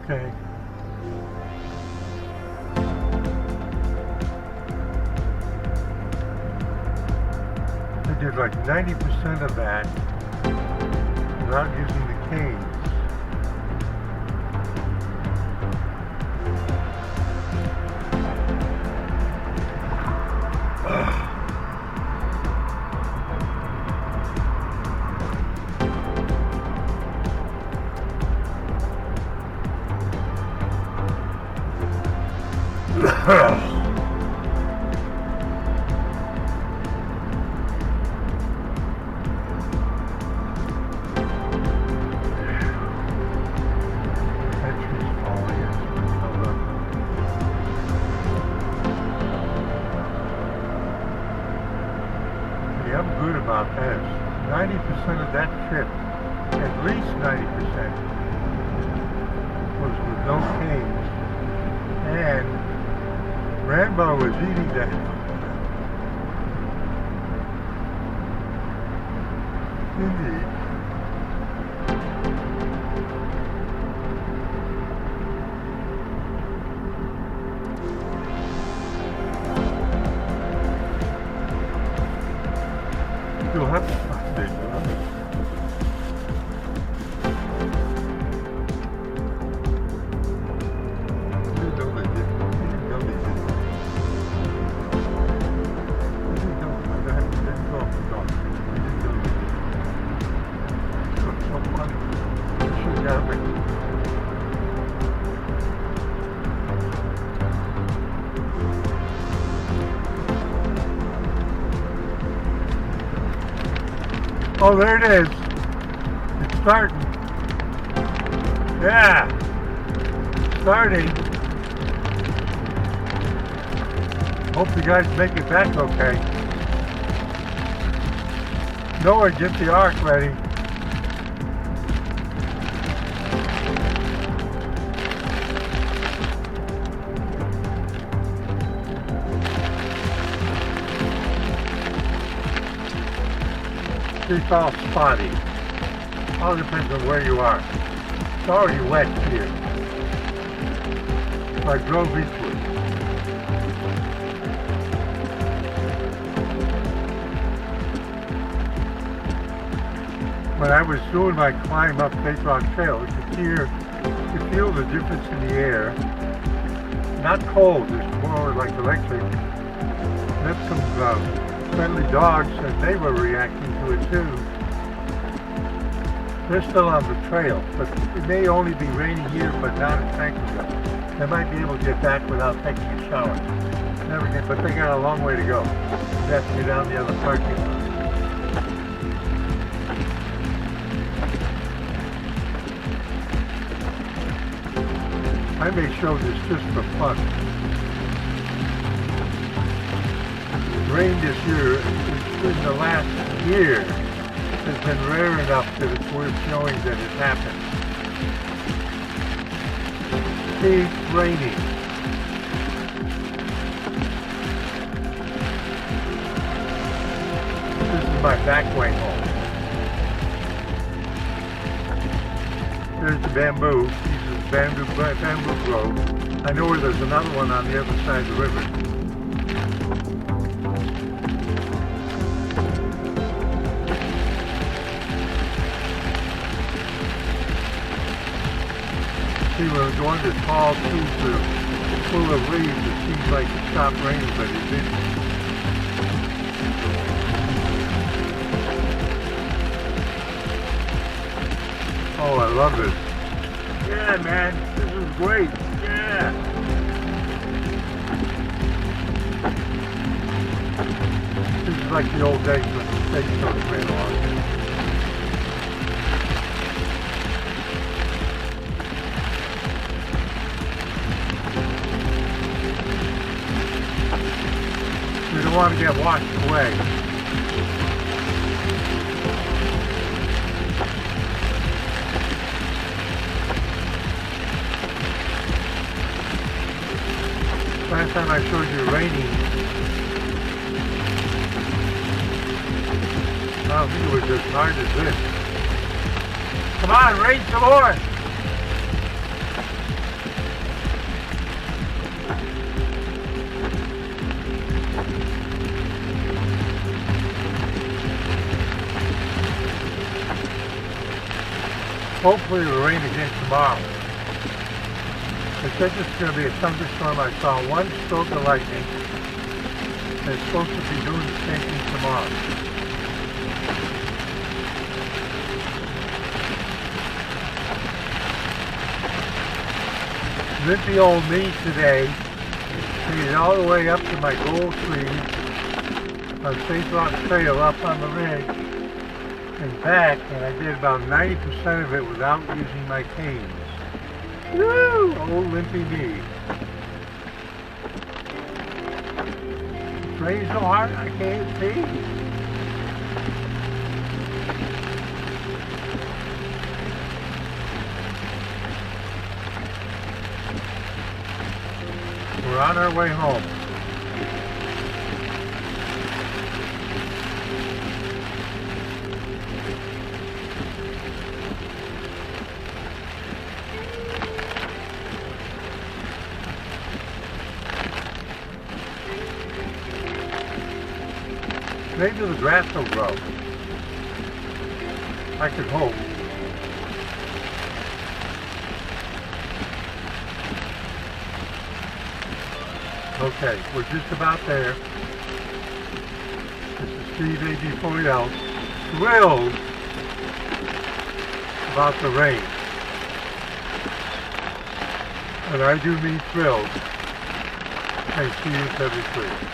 Okay. I did like 90% of that without using the canes. I'm good about this. 90% of that trip, at least 90%, was with no canes. And Grandma was eating that. Indeed. You'll have to find it. Oh, there it is. It's starting. Yeah. Starting. Hope you guys make it back okay. Noah, get the ark ready. It's all spotty. All depends on where you are. It's already wet here. I drove eastward. When I was doing my climb up Cape Rock Trail, you could feel the difference in the air. Not cold, it's more like electric. That's some friendly dogs, and they were reacting to it too. They're still on the trail, but it may only be raining here, but not in Vancouver. They might be able to get back without taking a shower. Never get, but they got a long way to go. You have to get down the other parking lot. I may show this just for fun. Rain this year, in the last year, has been rare enough that it's worth showing that it happened. Keep raining. This is my back way home. There's the bamboo. This is bamboo grove. I know where there's another one on the other side of the river. See, when we go under tall trees that are full of leaves, it seems like it stopped raining, but it didn't. Oh, I love this. Yeah, man, this is great. Yeah. This is like the old days when the stagecoach ran along. We don't want to get washed away. Last time I showed you raining, I don't think it was as hard as this. Come on, rain some more! Hopefully it will rain again tomorrow. They said this is going to be a thunderstorm. I saw one stroke of lightning. They're supposed to be doing the same thing tomorrow. Limpy old me today made it all the way up to my gold tree on Safe Rock Trail up on the ridge and back, and I did about 90% of it without using my canes. Woo! Old limpy me. It's raining so hard I can't see. We're on our way home. Maybe the grass will grow. I could hope. Okay, we're just about there. This is Steve AB40L, thrilled about the rain. And I do mean thrilled. And see you 73.